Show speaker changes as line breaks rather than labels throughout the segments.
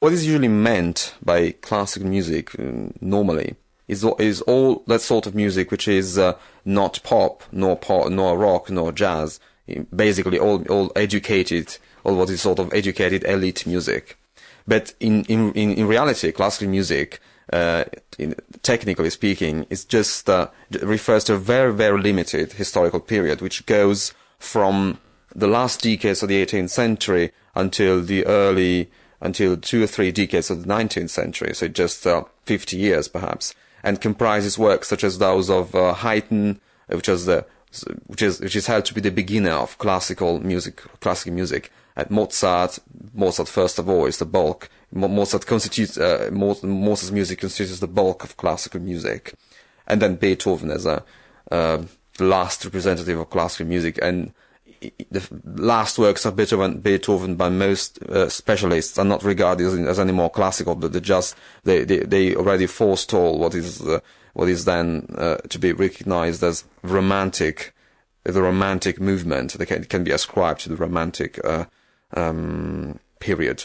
What is usually meant by classical music normally is all that sort of music which is not pop, nor rock, nor jazz. Basically, all educated, all what is sort of educated elite music. But in reality, classical music, technically speaking, is just refers to a very, very limited historical period, which goes from the last decades of the 18th century until 2 or 3 decades of the 19th century, so just 50 years perhaps, and comprises works such as those of Haydn, which is held to be the beginner of classical music. At Mozart first of all is the bulk. Mozart's music constitutes the bulk of classical music, and then Beethoven as the last representative of classical music. And the last works of Beethoven by most specialists are not regarded as any more classical, but they already forestall what is then to be recognized as romantic, the romantic movement that can be ascribed to the romantic period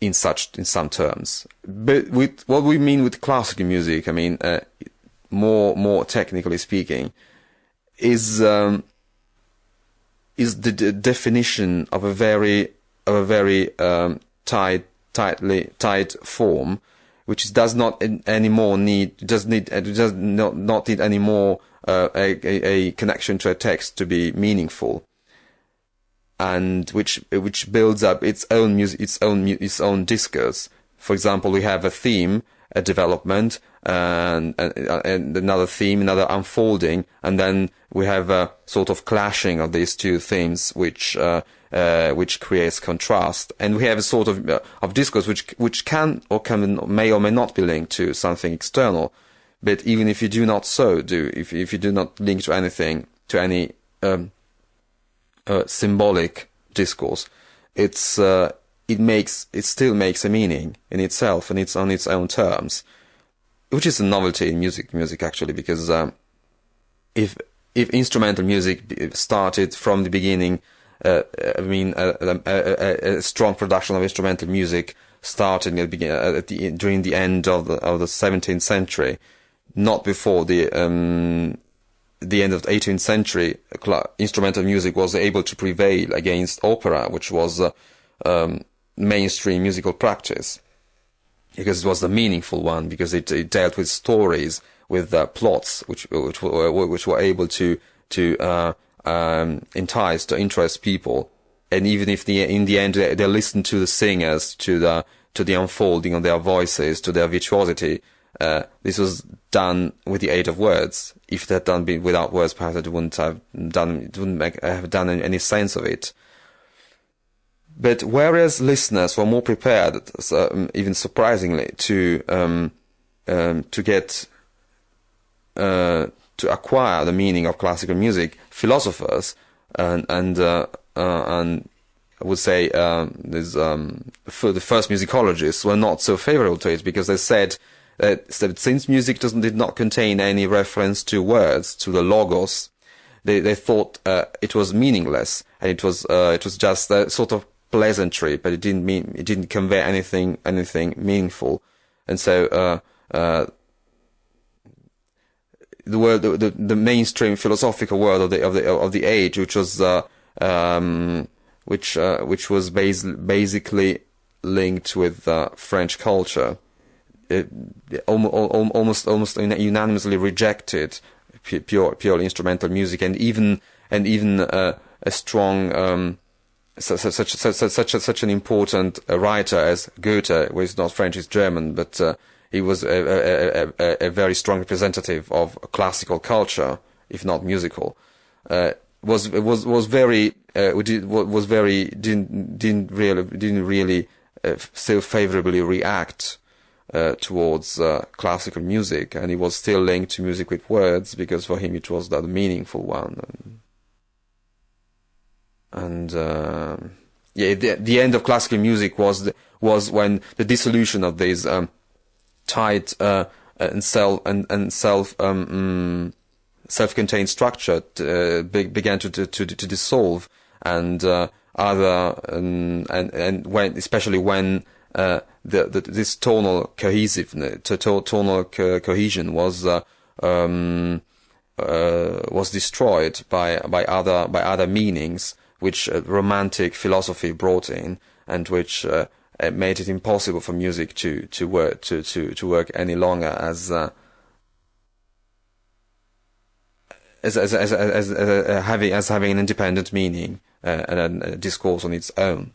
in some terms. But with what we mean with classical music, I mean more technically speaking, is the definition of a very tight form, which does not anymore need any more a connection to a text to be meaningful, and which builds up its own music, its own discourse. For example, we have a theme, a development, and another theme, another unfolding, and then we have a sort of clashing of these two themes, which creates contrast, and we have a sort of discourse which may or may not be linked to something external. But even if you do not if you do not link to anything, to any symbolic discourse, it still makes a meaning in itself, and it's on its own terms, which is a novelty in music actually, because if instrumental music started from the beginning, a strong production of instrumental music started during the end of the 17th century, not before the end of the 18th century. Instrumental music was able to prevail against opera, which was mainstream musical practice, because it was the meaningful one, because it dealt with stories, with plots, which were able to entice, to interest people. And even if in the end they listened to the singers, to the unfolding of their voices, to their virtuosity, this was done with the aid of words. If it had done been without words, perhaps it wouldn't have done any sense of it. But whereas listeners were more prepared, even surprisingly, to acquire the meaning of classical music, philosophers and I would say for the first musicologists were not so favorable to it, because they said that since music did not contain any reference to words, to the logos, they thought it was meaningless, and it was just a sort of pleasantry, but it didn't convey anything meaningful. And so the mainstream philosophical world of the age, which was basically linked with French culture, almost unanimously rejected pure instrumental music, and even a strong such an important writer as Goethe, who is not French, he's German, but he was a very strong representative of classical culture, if not musical. Didn't really so favorably react towards classical music, and he was still linked to music with words, because for him it was the meaningful one. And the end of classical music was when the dissolution of these tight and self-contained structure began to dissolve, and when especially when this tonal cohesiveness, cohesion was destroyed by other meanings which Romantic philosophy brought in, and which made it impossible for music to work any longer as having an independent meaning and a discourse on its own.